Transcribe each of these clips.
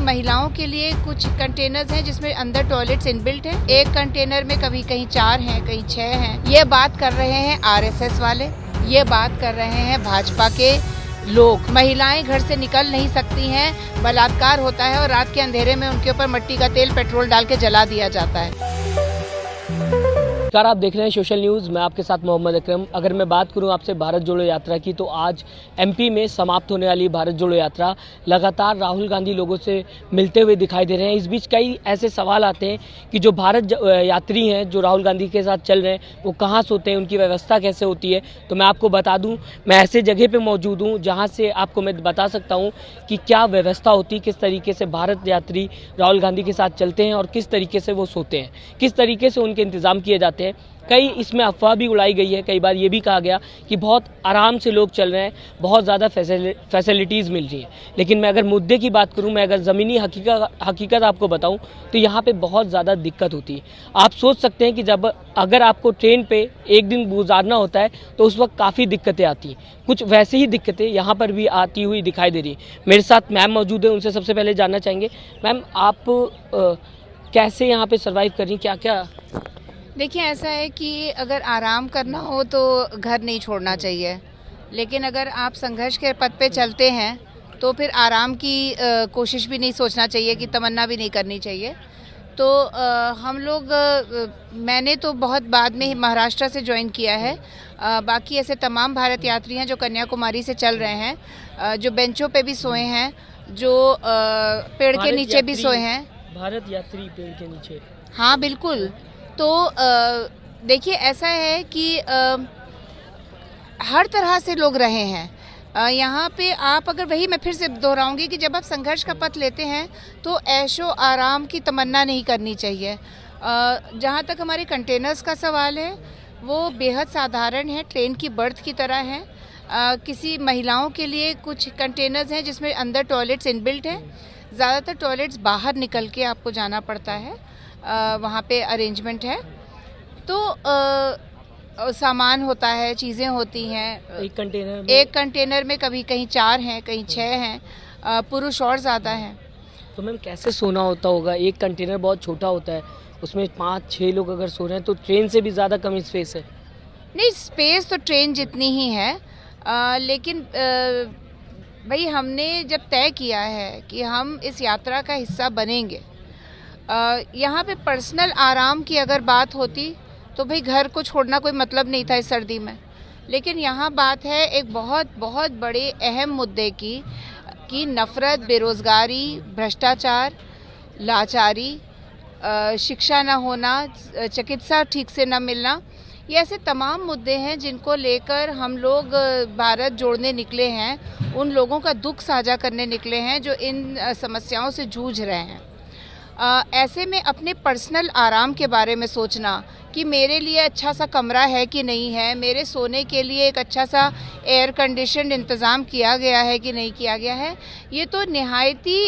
महिलाओं के लिए कुछ कंटेनर्स हैं जिसमें अंदर टॉयलेट्स इनबिल्ट हैं। एक कंटेनर में कभी कहीं 4 हैं, कहीं 6 हैं। ये बात कर रहे हैं आरएसएस वाले, ये बात कर रहे हैं भाजपा के लोग। महिलाएं घर से निकल नहीं सकती हैं, बलात्कार होता है और रात के अंधेरे में उनके ऊपर मिट्टी का तेल पेट्रोल डाल के जला दिया जाता है। नमस्कार, आप देख रहे हैं सोशल न्यूज़। मैं आपके साथ मोहम्मद अकरम। अगर मैं बात करूं आपसे भारत जोड़ो यात्रा की, तो आज एमपी में समाप्त होने वाली भारत जोड़ो यात्रा लगातार राहुल गांधी लोगों से मिलते हुए दिखाई दे रहे हैं। इस बीच कई ऐसे सवाल आते हैं कि जो भारत यात्री हैं, जो राहुल गांधी के साथ चल रहे हैं, वो कहाँ सोते हैं, उनकी व्यवस्था कैसे होती है। तो मैं आपको बता दूँ, मैं ऐसे जगह पर मौजूद हूँ जहाँ से आपको मैं बता सकता हूँ कि क्या व्यवस्था होती है, किस तरीके से भारत यात्री राहुल गांधी के साथ चलते हैं और किस तरीके से वो सोते हैं, किस तरीके से उनके इंतज़ाम किए जाते हैं। कई इसमें अफवाह भी उड़ाई गई है। कई बार ये भी कहा गया कि बहुत आराम से लोग चल रहे हैं, बहुत ज़्यादा फैसिलिटीज़ मिल रही हैं। लेकिन मैं अगर मुद्दे की बात करूं, मैं अगर ज़मीनी हकीकत आपको बताऊं, तो यहाँ पे बहुत ज़्यादा दिक्कत होती है। आप सोच सकते हैं कि जब अगर आपको ट्रेन पे एक दिन गुजारना होता है तो उस वक्त काफ़ी दिक्कतें आती हैं। कुछ वैसे ही दिक्कतें यहाँ पर भी आती हुई दिखाई दे रही है। मेरे साथ मैम मौजूद है, उनसे सबसे पहले जानना चाहेंगे, मैम आप कैसे यहाँ पर सर्वाइव कर रही हैं, क्या क्या? देखिए, ऐसा है कि अगर आराम करना हो तो घर नहीं छोड़ना चाहिए, लेकिन अगर आप संघर्ष के पथ पे चलते हैं तो फिर आराम की कोशिश भी नहीं सोचना चाहिए, कि तमन्ना भी नहीं करनी चाहिए। तो हम लोग मैंने तो बहुत बाद में ही महाराष्ट्र से ज्वाइन किया है। बाकी ऐसे तमाम भारत यात्री हैं जो कन्याकुमारी से चल रहे हैं, जो बेंचों पे भी सोए हैं, जो पेड़ के नीचे भी सोए हैं। भारत यात्री पेड़ के नीचे? हाँ, बिल्कुल। तो देखिए, ऐसा है कि हर तरह से लोग रहे हैं यहाँ पे। आप अगर वही मैं फिर से दोहराऊंगी कि जब आप संघर्ष का पथ लेते हैं तो ऐशो आराम की तमन्ना नहीं करनी चाहिए। जहाँ तक हमारे कंटेनर्स का सवाल है, वो बेहद साधारण है, ट्रेन की बर्थ की तरह है। किसी महिलाओं के लिए कुछ कंटेनर्स हैं जिसमें अंदर टॉयलेट्स इनबिल्ट हैं। ज़्यादातर टॉयलेट्स बाहर निकल के आपको जाना पड़ता है, वहाँ पे अरेंजमेंट है। तो सामान होता है, चीज़ें होती हैं। एक कंटेनर में कभी कहीं 4 हैं, कहीं 6 हैं, पुरुष और ज़्यादा हैं। तो मैम कैसे सोना होता होगा? एक कंटेनर बहुत छोटा होता है, उसमें 5-6 लोग अगर सो रहे हैं तो ट्रेन से भी ज़्यादा कम स्पेस है? नहीं, स्पेस तो ट्रेन जितनी ही है, लेकिन भाई हमने जब तय किया है कि हम इस यात्रा का हिस्सा बनेंगे, यहाँ पे पर्सनल आराम की अगर बात होती तो भाई घर को छोड़ना कोई मतलब नहीं था इस सर्दी में। लेकिन यहाँ बात है एक बहुत बहुत बड़े अहम मुद्दे की नफ़रत, बेरोज़गारी, भ्रष्टाचार, लाचारी, शिक्षा न होना, चिकित्सा ठीक से न मिलना। ये ऐसे तमाम मुद्दे हैं जिनको लेकर हम लोग भारत जोड़ने निकले हैं, उन लोगों का दुख साझा करने निकले हैं जो इन समस्याओं से जूझ रहे हैं। ऐसे में अपने पर्सनल आराम के बारे में सोचना कि मेरे लिए अच्छा सा कमरा है कि नहीं है, मेरे सोने के लिए एक अच्छा सा एयर कंडीशन इंतज़ाम किया गया है कि नहीं किया गया है, ये तो निहायती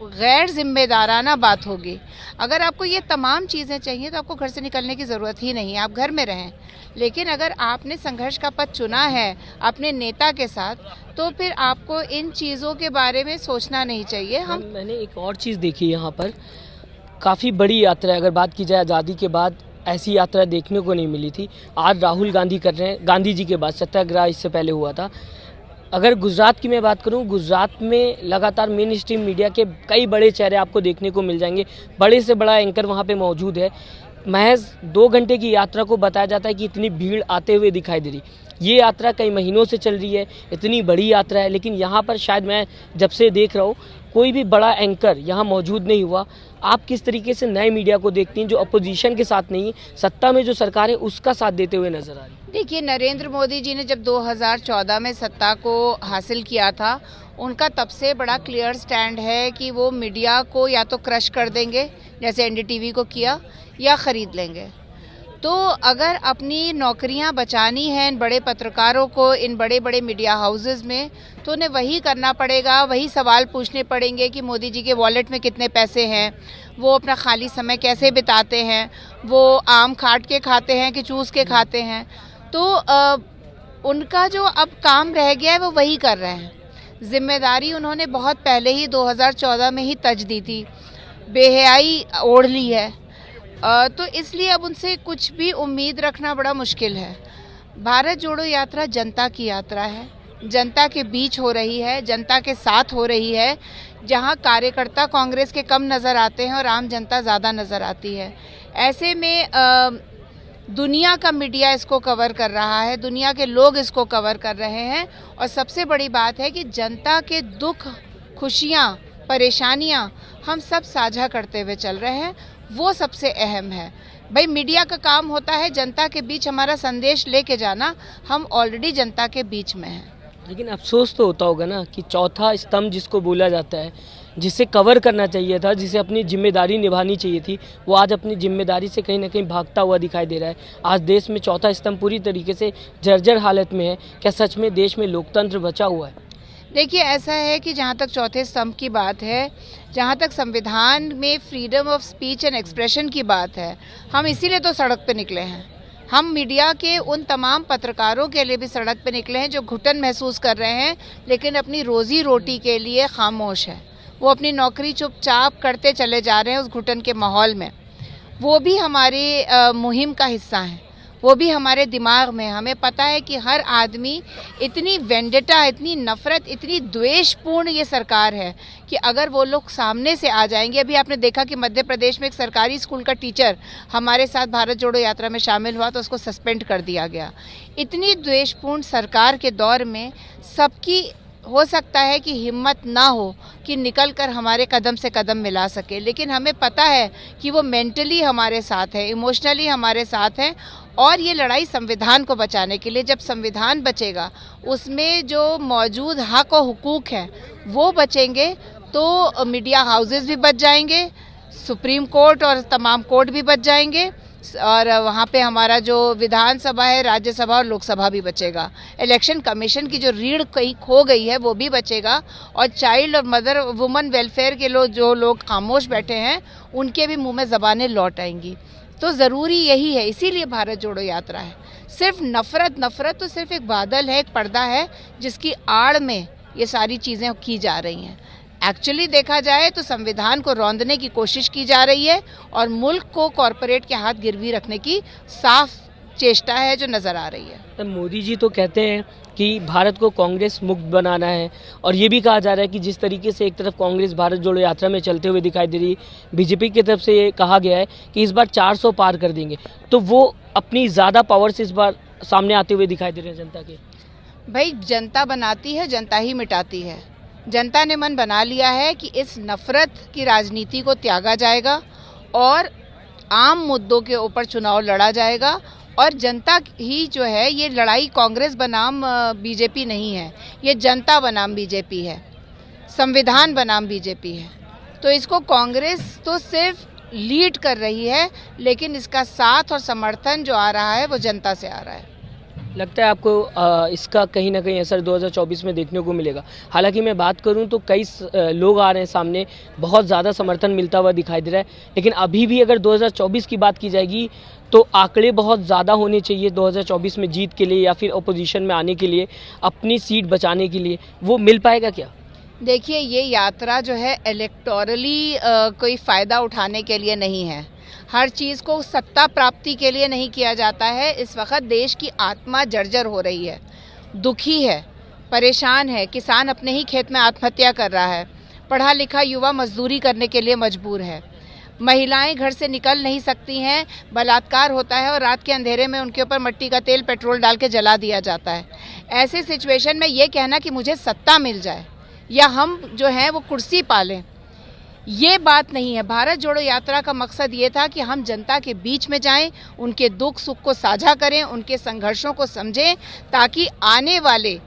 गैर जिम्मेदाराना बात होगी। अगर आपको ये तमाम चीज़ें चाहिए तो आपको घर से निकलने की ज़रूरत ही नहीं है, आप घर में रहें। लेकिन अगर आपने संघर्ष का पथ चुना है अपने नेता के साथ, तो फिर आपको इन चीज़ों के बारे में सोचना नहीं चाहिए। मैंने एक और चीज़ देखी यहाँ पर, काफ़ी बड़ी यात्रा है। अगर बात की जाए आज़ादी के बाद, ऐसी यात्रा देखने को नहीं मिली थी। आज राहुल गांधी कर रहे हैं, गांधी जी के बाद सत्याग्रह इससे पहले हुआ था। अगर गुजरात की मैं बात करूं, गुजरात में लगातार मेन स्ट्रीम मीडिया के कई बड़े चेहरे आपको देखने को मिल जाएंगे। बड़े से बड़ा एंकर वहां पे मौजूद है। महज 2 घंटे की यात्रा को बताया जाता है कि इतनी भीड़ आते हुए दिखाई दे रही। ये यात्रा कई महीनों से चल रही है, इतनी बड़ी यात्रा है, लेकिन यहाँ पर शायद मैं जब से देख रहा हूँ कोई भी बड़ा एंकर यहाँ मौजूद नहीं हुआ। आप किस तरीके से नए मीडिया को देखती हैं जो अपोजिशन के साथ नहीं, सत्ता में जो सरकार है उसका साथ देते हुए नजर आ रही? देखिए, नरेंद्र मोदी जी ने जब 2014 में सत्ता को हासिल किया था, उनका तब से बड़ा क्लियर स्टैंड है कि वो मीडिया को या तो क्रश कर देंगे, जैसे एनडीटीवी को किया, या ख़रीद लेंगे। तो अगर अपनी नौकरियां बचानी हैं इन बड़े पत्रकारों को, इन बड़े बड़े मीडिया हाउसेस में, तो उन्हें वही करना पड़ेगा। वही सवाल पूछने पड़ेंगे कि मोदी जी के वॉलेट में कितने पैसे हैं, वो अपना खाली समय कैसे बिताते हैं, वो आम खाट के खाते हैं कि चूस के खाते हैं। तो उनका जो अब काम रह गया है वो वही कर रहे हैं। जिम्मेदारी उन्होंने बहुत पहले ही 2014 में ही तज दी थी, बेहयाई ओढ़ ली है। तो इसलिए अब उनसे कुछ भी उम्मीद रखना बड़ा मुश्किल है। भारत जोड़ो यात्रा जनता की यात्रा है, जनता के बीच हो रही है, जनता के साथ हो रही है, जहां कार्यकर्ता कांग्रेस के कम नज़र आते हैं और आम जनता ज़्यादा नज़र आती है। ऐसे में दुनिया का मीडिया इसको कवर कर रहा है, दुनिया के लोग इसको कवर कर रहे हैं, और सबसे बड़ी बात है कि जनता के दुख, खुशियाँ, परेशानियाँ हम सब साझा करते हुए चल रहे हैं, वो सबसे अहम है। भाई मीडिया का काम होता है जनता के बीच हमारा संदेश लेके जाना, हम ऑलरेडी जनता के बीच में हैं। लेकिन अफसोस तो होता होगा ना कि चौथा स्तंभ जिसको बोला जाता है, जिसे कवर करना चाहिए था, जिसे अपनी जिम्मेदारी निभानी चाहिए थी, वो आज अपनी जिम्मेदारी से कहीं ना कहीं भागता हुआ दिखाई दे रहा है। आज देश में चौथा स्तंभ पूरी तरीके से जर्जर हालत में है। क्या सच में देश में लोकतंत्र बचा हुआ है? देखिए, ऐसा है कि जहाँ तक चौथे स्तंभ की बात है, जहाँ तक संविधान में freedom of speech and expression की बात है, हम इसीलिए तो सड़क पे निकले हैं। हम मीडिया के उन तमाम पत्रकारों के लिए भी सड़क पे निकले हैं जो घुटन महसूस कर रहे हैं, लेकिन अपनी रोज़ी रोटी के लिए खामोश है। वो अपनी नौकरी चुपचाप करते चले जा रहे हैं उस घुटन के माहौल में। वो भी हमारी मुहिम का हिस्सा हैं, वो भी हमारे दिमाग में। हमें पता है कि हर आदमी, इतनी वेंडेटा, इतनी नफ़रत, इतनी द्वेषपूर्ण ये सरकार है कि अगर वो लोग सामने से आ जाएंगे। अभी आपने देखा कि मध्य प्रदेश में एक सरकारी स्कूल का टीचर हमारे साथ भारत जोड़ो यात्रा में शामिल हुआ तो उसको सस्पेंड कर दिया गया। इतनी द्वेषपूर्ण सरकार के दौर में सबकी हो सकता है कि हिम्मत ना हो कि निकल कर हमारे कदम से कदम मिला सके, लेकिन हमें पता है कि वो मेंटली हमारे साथ है, इमोशनली हमारे साथ है। और ये लड़ाई संविधान को बचाने के लिए, जब संविधान बचेगा उसमें जो मौजूद हक और हुकूक हैं वो बचेंगे, तो मीडिया हाउसेस भी बच जाएंगे, सुप्रीम कोर्ट और तमाम कोर्ट भी बच जाएंगे, और वहाँ पे हमारा जो विधानसभा है, राज्यसभा और लोकसभा भी बचेगा। इलेक्शन कमीशन की जो रीढ़ कहीं खो गई है वो भी बचेगा, और चाइल्ड और मदर वुमन वेलफेयर के जो लोग खामोश बैठे हैं उनके भी मुंह में ज़बानें लौट आएंगी। तो ज़रूरी यही है, इसीलिए भारत जोड़ो यात्रा है। सिर्फ नफ़रत तो सिर्फ एक बादल है, एक पर्दा है जिसकी आड़ में ये सारी चीज़ें की जा रही हैं। एक्चुअली देखा जाए तो संविधान को रौंदने की कोशिश की जा रही है और मुल्क को कॉरपोरेट के हाथ गिरवी रखने की साफ चेष्टा है जो नज़र आ रही है। तो मोदी जी तो कहते हैं कि भारत को कांग्रेस मुक्त बनाना है, और ये भी कहा जा रहा है कि जिस तरीके से एक तरफ कांग्रेस भारत जोड़ो यात्रा में चलते हुए दिखाई दे रही है, बीजेपी की तरफ से ये कहा गया है कि इस बार 400 पार कर देंगे, तो वो अपनी ज़्यादा पावर से इस बार सामने आते हुए दिखाई दे रहे हैं जनता के। भाई जनता बनाती है, जनता ही मिटाती है। जनता ने मन बना लिया है कि इस नफ़रत की राजनीति को त्यागा जाएगा और आम मुद्दों के ऊपर चुनाव लड़ा जाएगा। और जनता ही जो है, ये लड़ाई कांग्रेस बनाम बीजेपी नहीं है, ये जनता बनाम बीजेपी है, संविधान बनाम बीजेपी है। तो इसको कांग्रेस तो सिर्फ लीड कर रही है, लेकिन इसका साथ और समर्थन जो आ रहा है वो जनता से आ रहा है। लगता है आपको इसका कहीं ना कहीं असर 2024 में देखने को मिलेगा? हालांकि मैं बात करूं तो कई लोग आ रहे हैं सामने, बहुत ज़्यादा समर्थन मिलता हुआ दिखाई दे रहा है, लेकिन अभी भी अगर 2024 की बात की जाएगी तो आंकड़े बहुत ज़्यादा होने चाहिए 2024 में जीत के लिए, या फिर अपोजिशन में आने के लिए, अपनी सीट बचाने के लिए। वो मिल पाएगा क्या? देखिए, ये यात्रा जो है इलेक्टोरली कोई फ़ायदा उठाने के लिए नहीं है। हर चीज़ को सत्ता प्राप्ति के लिए नहीं किया जाता है। इस वक्त देश की आत्मा जर्जर हो रही है, दुखी है, परेशान है। किसान अपने ही खेत में आत्महत्या कर रहा है, पढ़ा लिखा युवा मजदूरी करने के लिए मजबूर है, महिलाएं घर से निकल नहीं सकती हैं, बलात्कार होता है और रात के अंधेरे में उनके ऊपर मिट्टी का तेल, पेट्रोल डाल के जला दिया जाता है। ऐसे सिचुएशन में ये कहना कि मुझे सत्ता मिल जाए या हम जो हैं वो कुर्सी पालें, ये बात नहीं है। भारत जोड़ो यात्रा का मकसद ये था कि हम जनता के बीच में जाएं, उनके दुख सुख को साझा करें, उनके संघर्षों को समझें, ताकि आने वाले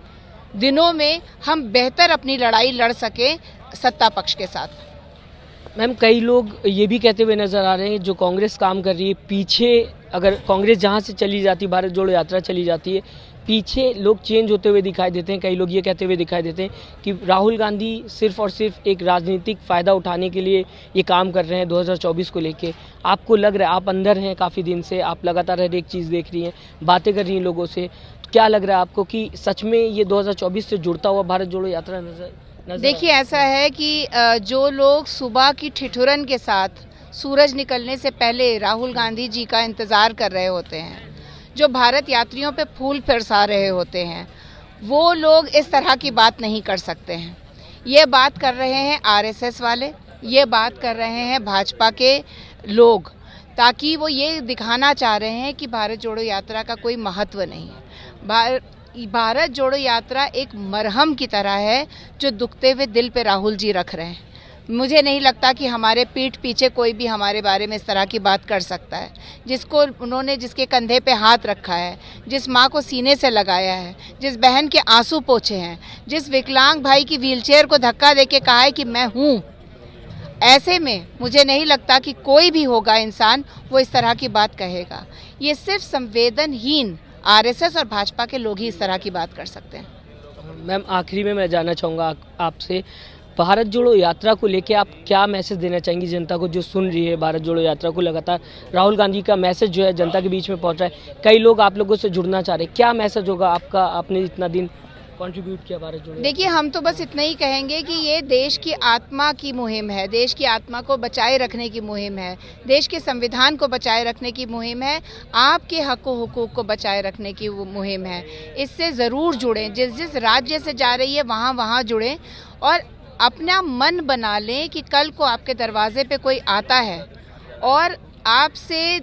दिनों में हम बेहतर अपनी लड़ाई लड़ सकें सत्ता पक्ष के साथ। मैम, कई लोग ये भी कहते हुए नज़र आ रहे हैं जो कांग्रेस काम कर रही है, पीछे अगर कांग्रेस जहाँ से चली जाती, भारत जोड़ो यात्रा चली जाती है, पीछे लोग चेंज होते हुए दिखाई देते हैं। कई लोग ये कहते हुए दिखाई देते हैं कि राहुल गांधी सिर्फ और सिर्फ एक राजनीतिक फ़ायदा उठाने के लिए ये काम कर रहे हैं 2024 को लेके। आपको लग रहा है, आप अंदर हैं काफ़ी दिन से, आप लगातार हर एक चीज़ देख रही हैं, बातें कर रही हैं लोगों से, क्या लग रहा है आपको कि सच में ये 2024 से जुड़ता हुआ भारत जोड़ो यात्रा नजर देखिए, ऐसा है कि जो लोग सुबह की ठिठुरन के साथ सूरज निकलने से पहले राहुल गांधी जी का इंतज़ार कर रहे होते हैं, जो भारत यात्रियों पे फूल बरसा रहे होते हैं, वो लोग इस तरह की बात नहीं कर सकते हैं। ये बात कर रहे हैं आरएसएस वाले, ये बात कर रहे हैं भाजपा के लोग, ताकि वो ये दिखाना चाह रहे हैं कि भारत जोड़ो यात्रा का कोई महत्व नहीं है। भारत जोड़ो यात्रा एक मरहम की तरह है जो दुखते हुए दिल पे राहुल जी रख रहे हैं। मुझे नहीं लगता कि हमारे पीठ पीछे कोई भी हमारे बारे में इस तरह की बात कर सकता है। जिसके कंधे पे हाथ रखा है, जिस माँ को सीने से लगाया है, जिस बहन के आंसू पोंछे हैं, जिस विकलांग भाई की व्हीलचेयर को धक्का देके कहा है कि मैं हूँ, ऐसे में मुझे नहीं लगता कि कोई भी होगा इंसान वो इस तरह की बात कहेगा। ये सिर्फ संवेदनहीन आरएसएस और भाजपा के लोग ही इस तरह की बात कर सकते हैं। मैम, आखिरी में मैं जानना चाहूँगा आपसे, भारत जोड़ो यात्रा को लेके आप क्या मैसेज देना चाहेंगी जनता को जो सुन रही है भारत जोड़ो यात्रा को? लगातार राहुल गांधी का मैसेज जो है जनता के बीच में पहुंच रहा है, कई लोग आप लोगों से जुड़ना चाह रहे हैं, क्या मैसेज होगा आपका? आपने इतना दिन कंट्रीब्यूट किया भारत जोड़ो। देखिए, हम तो बस इतना ही कहेंगे कि ये देश की आत्मा की मुहिम है, देश की आत्मा को बचाए रखने की मुहिम है, देश के संविधान को बचाए रखने की मुहिम है, आपके हक व हुकूक को बचाए रखने की वो मुहिम है। इससे ज़रूर जुड़ें, जिस जिस राज्य से जा रही है वहाँ वहाँ जुड़ें और अपना मन बना लें कि कल को आपके दरवाजे पे कोई आता है और आपसे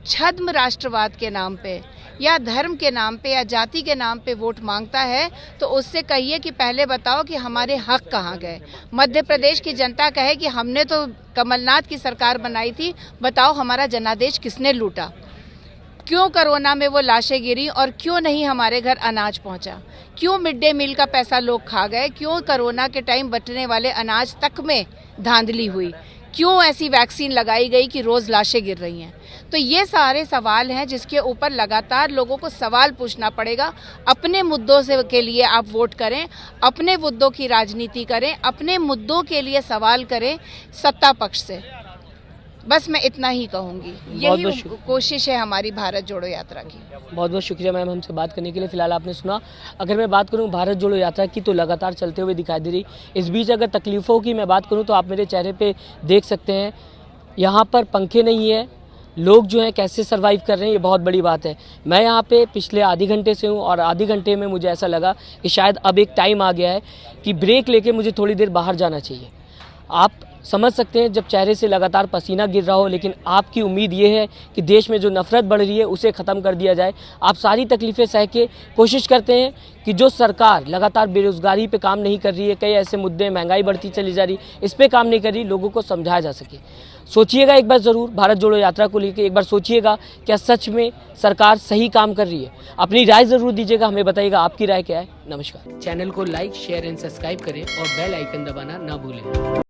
छद्म राष्ट्रवाद के नाम पे या धर्म के नाम पे या जाति के नाम पे वोट मांगता है, तो उससे कहिए कि पहले बताओ कि हमारे हक कहाँ गए। मध्य प्रदेश की जनता कहे कि हमने तो कमलनाथ की सरकार बनाई थी, बताओ हमारा जनादेश किसने लूटा? क्यों कोरोना में वो लाशें गिरी और क्यों नहीं हमारे घर अनाज पहुंचा? क्यों मिड डे मील का पैसा लोग खा गए? क्यों कोरोना के टाइम बचने वाले अनाज तक में धांधली हुई? क्यों ऐसी वैक्सीन लगाई गई कि रोज़ लाशें गिर रही हैं? तो ये सारे सवाल हैं जिसके ऊपर लगातार लोगों को सवाल पूछना पड़ेगा। अपने मुद्दों से के लिए आप वोट करें, अपने मुद्दों की राजनीति करें, अपने मुद्दों के लिए सवाल करें सत्ता पक्ष से। बस मैं इतना ही कहूँगी, यही कोशिश है हमारी भारत जोड़ो यात्रा की। बहुत बहुत शुक्रिया मैम हमसे बात करने के लिए। फिलहाल आपने सुना, अगर मैं बात करूं भारत जोड़ो यात्रा की तो लगातार चलते हुए दिखाई दे रही। इस बीच अगर तकलीफ़ों की मैं बात करूं तो आप मेरे चेहरे पे देख सकते हैं, यहाँ पर पंखे नहीं है, लोग जो हैं कैसे सर्वाइव कर रहे हैं, ये बहुत बड़ी बात है। मैं यहाँ पे पिछले आधे घंटे से हूँ और आधे घंटे में मुझे ऐसा लगा कि शायद अब एक टाइम आ गया है कि ब्रेक लेके मुझे थोड़ी देर बाहर जाना चाहिए। आप समझ सकते हैं जब चेहरे से लगातार पसीना गिर रहा हो, लेकिन आपकी उम्मीद ये है कि देश में जो नफ़रत बढ़ रही है उसे ख़त्म कर दिया जाए। आप सारी तकलीफ़ें सह के कोशिश करते हैं कि जो सरकार लगातार बेरोज़गारी पे काम नहीं कर रही है, कई ऐसे मुद्दे, महंगाई बढ़ती चली जा रही, इस पर काम नहीं कर रही, लोगों को समझाया जा सके। सोचिएगा एक बार ज़रूर भारत जोड़ो यात्रा को लेकर, एक बार सोचिएगा क्या सच में सरकार सही काम कर रही है। अपनी राय ज़रूर दीजिएगा, हमें बताइएगा आपकी राय क्या है। नमस्कार। चैनल को लाइक, शेयर एंड सब्सक्राइब करें और बेल आइकन दबाना ना भूलें।